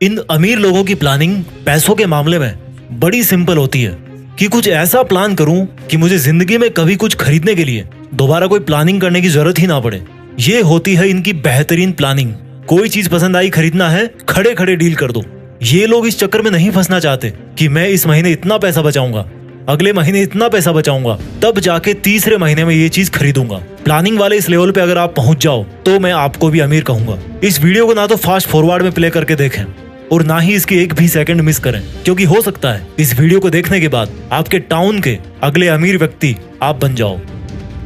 इन अमीर लोगों की प्लानिंग पैसों के मामले में बड़ी सिंपल होती है कि कुछ ऐसा प्लान करूं कि मुझे जिंदगी में कभी कुछ खरीदने के लिए दोबारा कोई प्लानिंग करने की जरूरत ही ना पड़े। ये होती है इनकी बेहतरीन प्लानिंग। कोई चीज पसंद आई, खरीदना है, खड़े खड़े डील कर दो। ये लोग इस चक्कर में नहीं फंसना चाहते कि मैं इस महीने इतना पैसा बचाऊंगा, अगले महीने इतना पैसा बचाऊंगा, तब जाके तीसरे महीने में ये चीज खरीदूंगा। प्लानिंग वाले इस लेवल पे अगर आप पहुंच जाओ तो मैं आपको भी अमीर कहूंगा। इस वीडियो को ना तो फास्ट फॉरवर्ड में प्ले करके देखें और ना ही इसकी एक भी सेकंड मिस करें, क्योंकि हो सकता है इस वीडियो को देखने के बाद आपके टाउन के अगले अमीर व्यक्ति आप बन जाओ।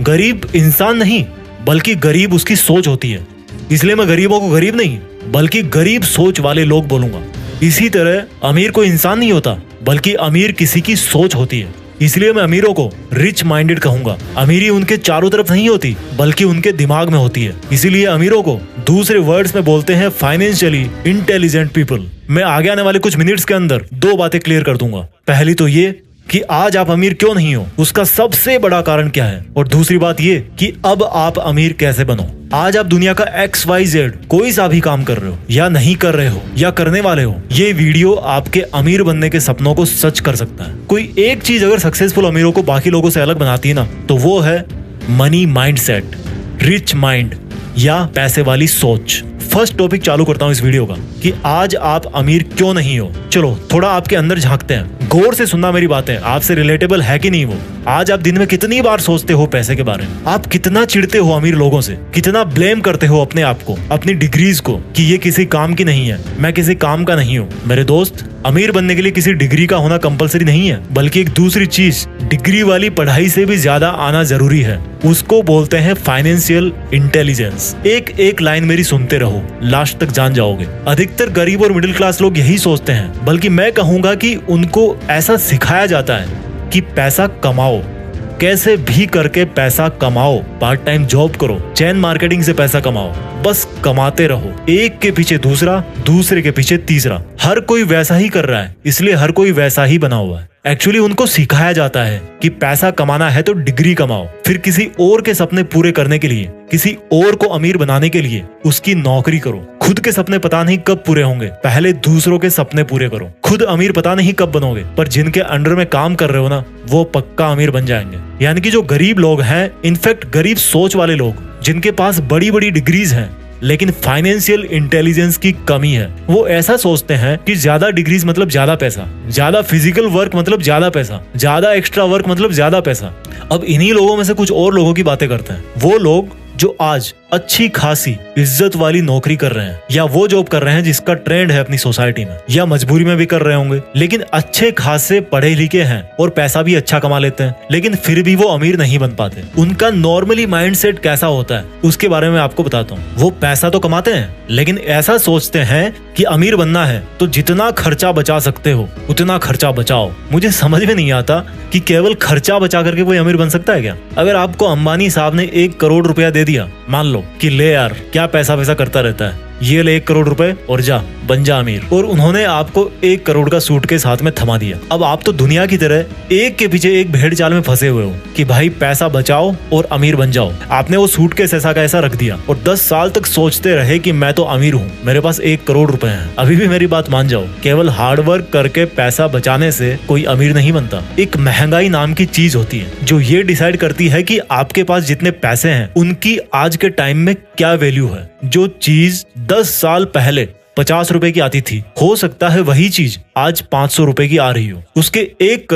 गरीब इंसान नहीं बल्कि गरीब उसकी सोच होती है, इसलिए मैं गरीबों को गरीब नहीं बल्कि गरीब सोच वाले लोग बोलूंगा। इसी तरह अमीर कोई इंसान नहीं होता बल्कि अमीर किसी की सोच होती है, इसलिए मैं अमीरों को रिच माइंडेड कहूंगा। अमीरी उनके चारों तरफ नहीं होती बल्कि उनके दिमाग में होती है, इसीलिए अमीरों को दूसरे वर्ड्स में बोलते हैं फाइनेंशियली इंटेलिजेंट पीपल। मैं आगे आने वाले कुछ मिनट्स के अंदर दो बातें क्लियर कर दूंगा। पहली तो ये कि आज आप अमीर क्यों नहीं हो, उसका सबसे बड़ा कारण क्या है, और दूसरी बात ये कि अब आप अमीर कैसे बनो। आज आप दुनिया का XYZ कोई सा भी काम कर रहे हो या नहीं कर रहे हो या करने वाले हो, ये वीडियो आपके अमीर बनने के सपनों को सच कर सकता है। कोई एक चीज अगर सक्सेसफुल अमीरों को बाकी लोगों से अलग बनाती है ना, तो वो है मनी माइंडसेट, रिच माइंड या पैसे वाली सोच। फर्स्ट टॉपिक चालू करता हूँ इस वीडियो का कि आज आप अमीर क्यों नहीं हो। चलो थोड़ा आपके अंदर झांकते हैं, गौर से सुनना मेरी बातें, आपसे रिलेटेबल है कि नहीं वो। आज आप दिन में कितनी बार सोचते हो पैसे के बारे में, आप कितना चिढ़ते हो अमीर लोगों से, कितना ब्लेम करते हो अपने आप को, अपनी डिग्रीज को कि ये किसी काम की नहीं है, मैं किसी काम का नहीं हूँ। मेरे दोस्त, अमीर बनने के लिए किसी डिग्री का होना कंपलसरी नहीं है, बल्कि एक दूसरी चीज डिग्री वाली पढ़ाई से भी ज्यादा आना जरूरी है। उसको बोलते हैं फाइनेंशियल इंटेलिजेंस। एक एक लाइन मेरी सुनते रहो, लास्ट तक जान जाओगे। अधिकतर गरीब और मिडिल क्लास लोग यही सोचते हैं, बल्कि मैं कहूंगा कि उनको ऐसा सिखाया जाता है कि पैसा कमाओ, कैसे भी करके पैसा कमाओ, पार्ट टाइम जॉब करो, चैन मार्केटिंग से पैसा कमाओ, बस कमाते रहो। एक के पीछे दूसरा, दूसरे के पीछे तीसरा। हर कोई वैसा ही कर रहा है, इसलिए हर कोई वैसा ही बना हुआ है। एक्चुअली उनको सिखाया जाता है कि पैसा कमाना है तो डिग्री कमाओ, फिर किसी और के सपने पूरे करने के लिए, किसी और को अमीर बनाने के लिए उसकी नौकरी करो। खुद के सपने पता नहीं कब पूरे होंगे, पहले दूसरों के सपने पूरे करो। खुद अमीर पता नहीं कब बनोगे, पर जिनके अंडर में काम कर रहे हो ना, वो पक्का अमीर बन जाएंगे। यानी कि जो गरीब लोग हैं, इनफैक्ट गरीब सोच वाले लोग जिनके पास बड़ी बड़ी डिग्रीज हैं लेकिन फाइनेंशियल इंटेलिजेंस की कमी है, वो ऐसा सोचते हैं कि ज्यादा डिग्रीज मतलब ज्यादा पैसा, ज्यादा फिजिकल वर्क मतलब ज्यादा पैसा, ज्यादा एक्स्ट्रा वर्क मतलब ज्यादा पैसा। अब इन्हीं लोगों में से कुछ और लोगों की बातें करते हैं, वो लोग जो आज अच्छी खासी इज्जत वाली नौकरी कर रहे हैं या वो जॉब कर रहे हैं जिसका ट्रेंड है अपनी सोसाइटी में, या मजबूरी में भी कर रहे होंगे, लेकिन अच्छे खासे पढ़े लिखे हैं और पैसा भी अच्छा कमा लेते हैं, लेकिन फिर भी वो अमीर नहीं बन पाते। उनका नॉर्मली माइंडसेट कैसा होता है उसके बारे में आपको बताता हूँ। वो पैसा तो कमाते हैं लेकिन ऐसा सोचते हैं कि अमीर बनना है तो जितना खर्चा बचा सकते हो उतना खर्चा बचाओ। मुझे समझ में नहीं आता कि केवल खर्चा बचा करके कोई अमीर बन सकता है क्या? अगर आपको अंबानी साहब ने 1 करोड़ रुपया दे दिया, मान लो कि ले यार क्या पैसा वैसा करता रहता है, ये ले 1 करोड़ रुपए और जा बन जा अमीर, और उन्होंने आपको 1 करोड़ का सूटकेस हाथ में थमा दिया। अब आप तो दुनिया की तरह एक के पीछे एक भेड़ चाल में फंसे हुए हो कि भाई पैसा बचाओ और अमीर बन जाओ। आपने वो सूटकेस ऐसा का ऐसा रख दिया और 10 साल तक सोचते रहे कि मैं तो अमीर हूँ, मेरे पास 1 करोड़ रुपए हैं। अभी भी मेरी बात मान जाओ, केवल हार्डवर्क करके पैसा बचाने से कोई अमीर नहीं बनता। एक महंगाई नाम की चीज होती है जो ये डिसाइड करती है कि आपके पास जितने पैसे हैं उनकी आज के टाइम में क्या वैल्यू है। जो चीज 10 साल पहले 50 रुपए की आती थी, हो सकता है वही चीज आज 500 रुपए की आ रही हो। उसके 1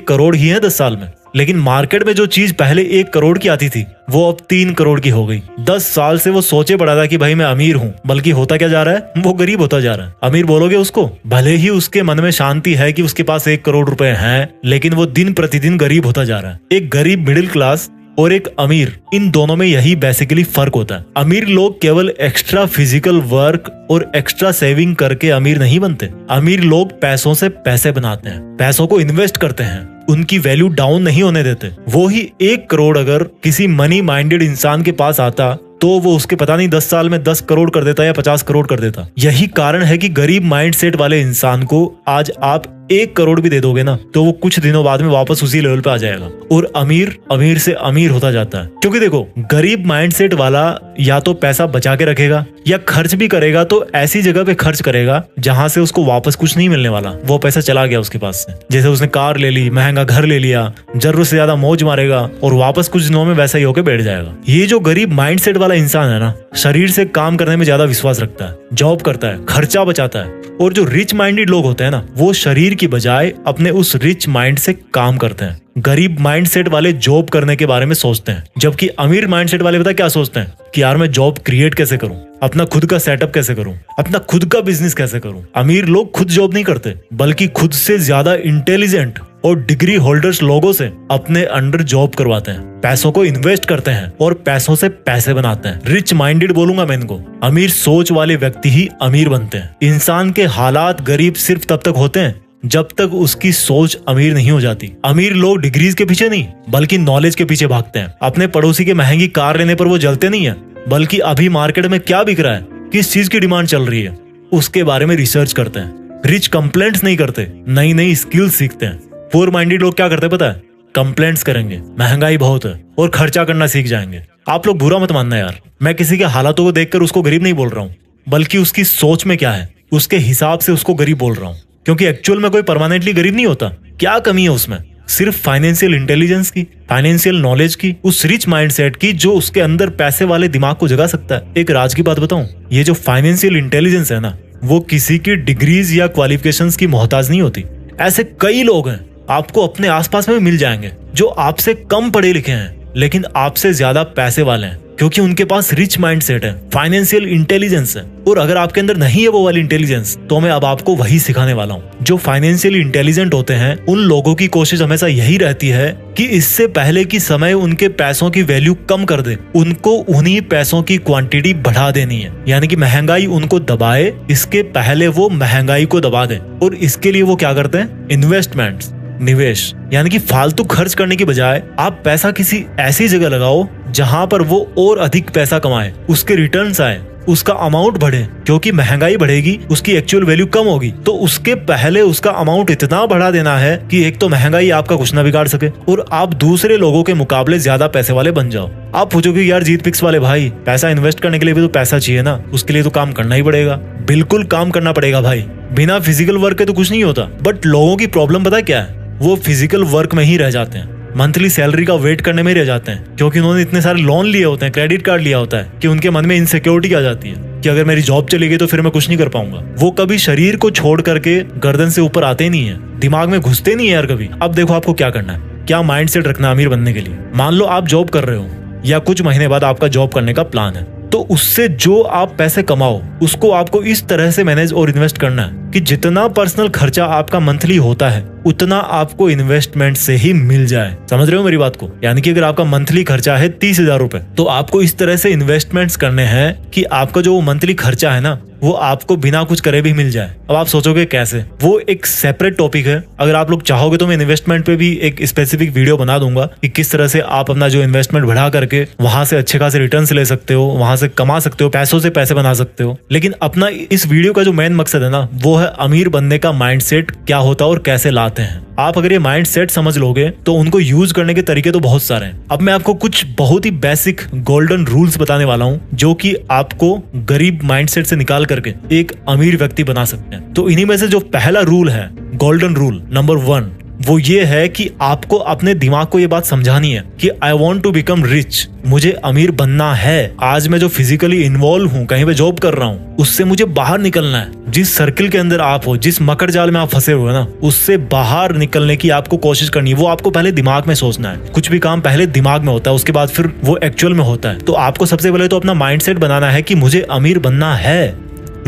करोड़ ही है 10 साल में, लेकिन मार्केट में जो चीज पहले 1 करोड़ की आती थी वो अब 3 करोड़ की हो गई। 10 साल से वो सोचे पड़ा था कि भाई मैं अमीर हूँ, बल्कि होता क्या जा रहा है, वो गरीब होता जा रहा है। अमीर बोलोगे उसको, भले ही उसके मन में शांति है कि उसके पास 1 करोड़ रुपए हैं, लेकिन वो दिन प्रतिदिन गरीब होता जा रहा है। एक गरीब मिडिल क्लास और एक अमीर, इन दोनों में यही बेसिकली फर्क होता है। अमीर लोग केवल एक्स्ट्रा फिजिकल वर्क और एक्स्ट्रा सेविंग करके अमीर नहीं बनते। अमीर लोग पैसों से पैसे बनाते हैं, पैसों को इन्वेस्ट करते हैं, उनकी वैल्यू डाउन नहीं होने देते। वो ही 1 करोड़ अगर किसी मनी माइंडेड इंसान के पास आता तो वो उसके पता नहीं 10 साल में 10 करोड़ कर देता या 50 करोड़ कर देता। यही कारण है कि गरीब माइंडसेट वाले इंसान को आज आप 1 करोड़ भी दे दोगे ना तो वो कुछ दिनों बाद में वापस उसी लेवल पे आ जाएगा और अमीर अमीर से अमीर होता जाता है। क्योंकि देखो, गरीब माइंडसेट वाला या तो पैसा बचा के रखेगा या खर्च भी करेगा तो ऐसी जगह पे खर्च करेगा जहां से उसको वापस कुछ नहीं मिलने वाला, वो पैसा चला गया उसके पास से। जैसे उसने कार ले ली, महंगा घर ले लिया, जरूरत से ज्यादा मौज मारेगा और वापस कुछ दिनों में वैसा ही होकर बैठ जाएगा। ये जो गरीब माइंडसेट वाला इंसान है ना, शरीर से काम करने में ज्यादा विश्वास रखता है, जॉब करता है, खर्चा बचाता है। और जो रिच माइंडेड लोग होते हैं ना, वो शरीर की बजाय अपने उस रिच माइंड से काम करते हैं। गरीब माइंडसेट वाले जॉब करने के बारे में सोचते हैं, जबकि अमीर माइंडसेट वाले पता क्या सोचते हैं कि यार मैं जॉब क्रिएट कैसे करूं, अपना खुद का सेटअप कैसे करूं, अपना खुद का बिजनेस कैसे करूं। अमीर लोग खुद जॉब नहीं करते, बल्कि खुद से ज्यादा इंटेलिजेंट और डिग्री होल्डर्स लोगों से अपने अंडर जॉब करवाते हैं, पैसों को इन्वेस्ट करते हैं और पैसों से पैसे बनाते हैं। रिच माइंडेड बोलूंगा मैं इनको। अमीर सोच वाले व्यक्ति ही अमीर बनते हैं। इंसान के हालात गरीब सिर्फ तब तक होते हैं जब तक उसकी सोच अमीर नहीं हो जाती। अमीर लोग डिग्रीज के पीछे नहीं, बल्कि नॉलेज के पीछे भागते हैं। अपने पड़ोसी की महंगी कार लेने पर वो जलते नहीं है, बल्कि अभी मार्केट में क्या बिक रहा है, किस चीज की डिमांड चल रही है, उसके बारे में रिसर्च करते हैं। रिच कंप्लेंट्स नहीं करते, नई नई स्किल्स सीखते हैं। पुअर माइंडेड लोग क्या करते हैं पता है? कंप्लेंट्स करेंगे, महंगाई बहुत है और खर्चा करना सीख जाएंगे। आप लोग बुरा मत मानना यार, मैं किसी के हालातों को देखकर उसको गरीब नहीं बोल रहा हूँ, बल्कि उसकी सोच में क्या है उसके हिसाब से उसको गरीब बोल रहा हूँ। क्योंकि एक्चुअल में कोई परमानेंटली गरीब नहीं होता। क्या कमी है उसमें? सिर्फ फाइनेंशियल इंटेलिजेंस की, फाइनेंशियल नॉलेज की, उस रिच माइंडसेट की जो उसके अंदर पैसे वाले दिमाग को जगा सकता है। एक राज की बात बताऊं, ये जो फाइनेंशियल इंटेलिजेंस है ना, वो किसी की डिग्रीज या क्वालिफिकेशंस की मोहताज नहीं होती। ऐसे कई लोग हैं, आपको अपने आसपास में मिल जाएंगे, जो आपसे कम पढ़े लिखे हैं लेकिन आपसे ज्यादा पैसे वाले हैं, क्योंकि उनके पास रिच माइंडसेट है, फाइनेंशियल इंटेलिजेंस है। और अगर आपके अंदर नहीं है वो वाली इंटेलिजेंस, तो मैं अब आपको वही सिखाने वाला हूँ। जो फाइनेंशियली इंटेलिजेंट होते हैं, उन लोगों की कोशिश हमेशा यही रहती है कि इससे पहले कि समय उनके पैसों की वैल्यू कम कर दे, उनको उन्हीं पैसों की क्वांटिटी बढ़ा देनी है। यानी कि महंगाई उनको दबाए, इसके पहले वो महंगाई को दबा दे। और इसके लिए वो क्या करते हैं? इन्वेस्टमेंट्स, निवेश। यानी कि फालतू खर्च करने की बजाय आप पैसा किसी ऐसी जगह लगाओ जहां पर वो और अधिक पैसा कमाए, उसके रिटर्न्स आए, उसका अमाउंट बढ़े। क्योंकि महंगाई बढ़ेगी, उसकी एक्चुअल वैल्यू कम होगी, तो उसके पहले उसका अमाउंट इतना बढ़ा देना है कि एक तो महंगाई आपका कुछ ना बिगाड़ सके और आप दूसरे लोगों के मुकाबले ज्यादा पैसे वाले बन जाओ। आप पूछोगे यार जीत पिक्स वाले भाई, पैसा इन्वेस्ट करने के लिए भी तो पैसा चाहिए ना, उसके लिए तो काम करना ही पड़ेगा। बिल्कुल काम करना पड़ेगा भाई, बिना फिजिकल वर्क के तो कुछ नहीं होता। बट लोगों की प्रॉब्लम पता क्या है? वो फिजिकल वर्क में ही रह जाते हैं, मंथली सैलरी का वेट करने में ही रह जाते हैं, क्योंकि उन्होंने इतने सारे लोन लिए होते हैं, क्रेडिट कार्ड लिया होता है, कि उनके मन में इनसिक्योरिटी आ जाती है कि अगर मेरी जॉब चली गई तो फिर मैं कुछ नहीं कर पाऊंगा। वो कभी शरीर को छोड़ करके गर्दन से ऊपर आते नहीं है, दिमाग में घुसते नहीं है यार कभी। अब देखो आपको क्या करना है, क्या माइंडसेट रखना है अमीर बनने के लिए। मान लो आप जॉब कर रहे हो या कुछ महीने बाद आपका जॉब करने का प्लान है, तो उससे जो आप पैसे कमाओ उसको आपको इस तरह से मैनेज और इन्वेस्ट करना है कि जितना पर्सनल खर्चा आपका मंथली होता है उतना आपको इन्वेस्टमेंट से ही मिल जाए। समझ रहे हो मेरी बात को? यानी कि अगर आपका मंथली खर्चा है 30,000 रुपए, तो आपको इस तरह से इन्वेस्टमेंट्स करने हैं कि आपका जो मंथली खर्चा है ना, वो आपको बिना कुछ करे भी मिल जाए। अब आप सोचोगे कैसे? वो एक सेपरेट टॉपिक है। अगर आप लोग चाहोगे तो मैं इन्वेस्टमेंट पे भी एक स्पेसिफिक वीडियो बना दूंगा कि किस तरह से आप अपना जो इन्वेस्टमेंट बढ़ा करके वहां से अच्छे खासे रिटर्न्स ले सकते हो, वहां से कमा सकते हो, पैसों से पैसे बना सकते हो। लेकिन अपना इस वीडियो का जो मेन मकसद है ना, वो है अमीर बनने का माइंडसेट क्या होता है और कैसे लाते हैं। आप अगर ये माइंडसेट समझ लोगे तो उनको यूज करने के तरीके तो बहुत सारे हैं। अब मैं आपको कुछ बहुत ही बेसिक गोल्डन रूल्स बताने वाला हूँ जो कि आपको गरीब माइंडसेट से निकाल करके एक अमीर व्यक्ति बना सकते हैं। तो इन्हीं में से जो पहला रूल है, गोल्डन रूल नंबर 1, वो ये है कि आपको अपने दिमाग को ये बात समझानी है कि I want to become rich, मुझे अमीर बनना है। आज मैं जो फिजिकली इन्वॉल्व हूँ, कहीं पे जॉब कर रहा हूँ, उससे मुझे बाहर निकलना है। जिस सर्किल के अंदर आप हो, जिस मकर जाल में आप फंसे हुए ना, उससे बाहर निकलने की आपको कोशिश करनी है। वो आपको पहले दिमाग में सोचना है। कुछ भी काम पहले दिमाग में होता है, उसके बाद फिर वो एक्चुअल में होता है। तो आपको सबसे पहले तो अपना माइंडसेट बनाना है कि मुझे अमीर बनना है।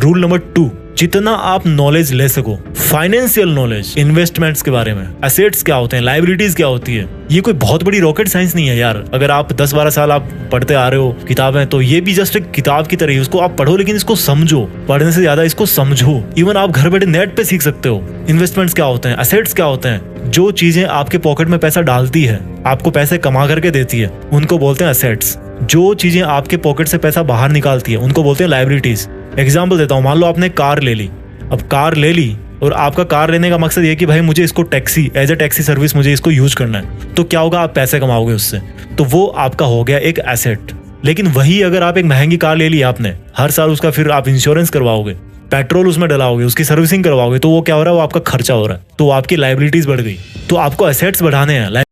रूल नंबर 2, जितना आप नॉलेज ले सको, फाइनेंशियल नॉलेज, इन्वेस्टमेंट्स के बारे में, एसेट्स क्या होते हैं, लायबिलिटीज क्या होती है, ये कोई बहुत बड़ी रॉकेट साइंस नहीं है यार। अगर आप 10-12 साल आप पढ़ते आ रहे हो किताबें, तो ये भी जस्ट एक किताब की तरह है। उसको आप पढ़ो लेकिन इसको समझो, पढ़ने से ज्यादा इसको समझो। इवन आप घर बैठे नेट पे सीख सकते हो इन्वेस्टमेंट्स क्या होते हैं, एसेट्स क्या होते हैं। जो चीजें आपके पॉकेट में पैसा डालती है, आपको पैसे कमा करके देती है, उनको बोलते हैं एसेट्स। जो चीजें आपके पॉकेट से पैसा बाहर निकालती है, उनको बोलते हैं लायबिलिटीज। एग्जाम्पल देता हूँ, मान लो आपने कार ले ली। अब कार ले ली और आपका कार लेने का मकसद ये कि भाई मुझे इसको taxi as a taxi service मुझे इसको यूज करना है, तो क्या होगा, आप पैसे कमाओगे उससे, तो वो आपका हो गया एक एसेट। लेकिन वही अगर आप एक महंगी कार ले ली आपने, हर साल उसका फिर आप इंश्योरेंस करवाओगे, पेट्रोल उसमें डलाओगे, उसकी सर्विसिंग करवाओगे, तो वो क्या हो रहा है, वो आपका खर्चा हो रहा है, तो आपकी लाइबिलिटीज बढ़ गई। तो आपको एसेट्स बढ़ाने हैं,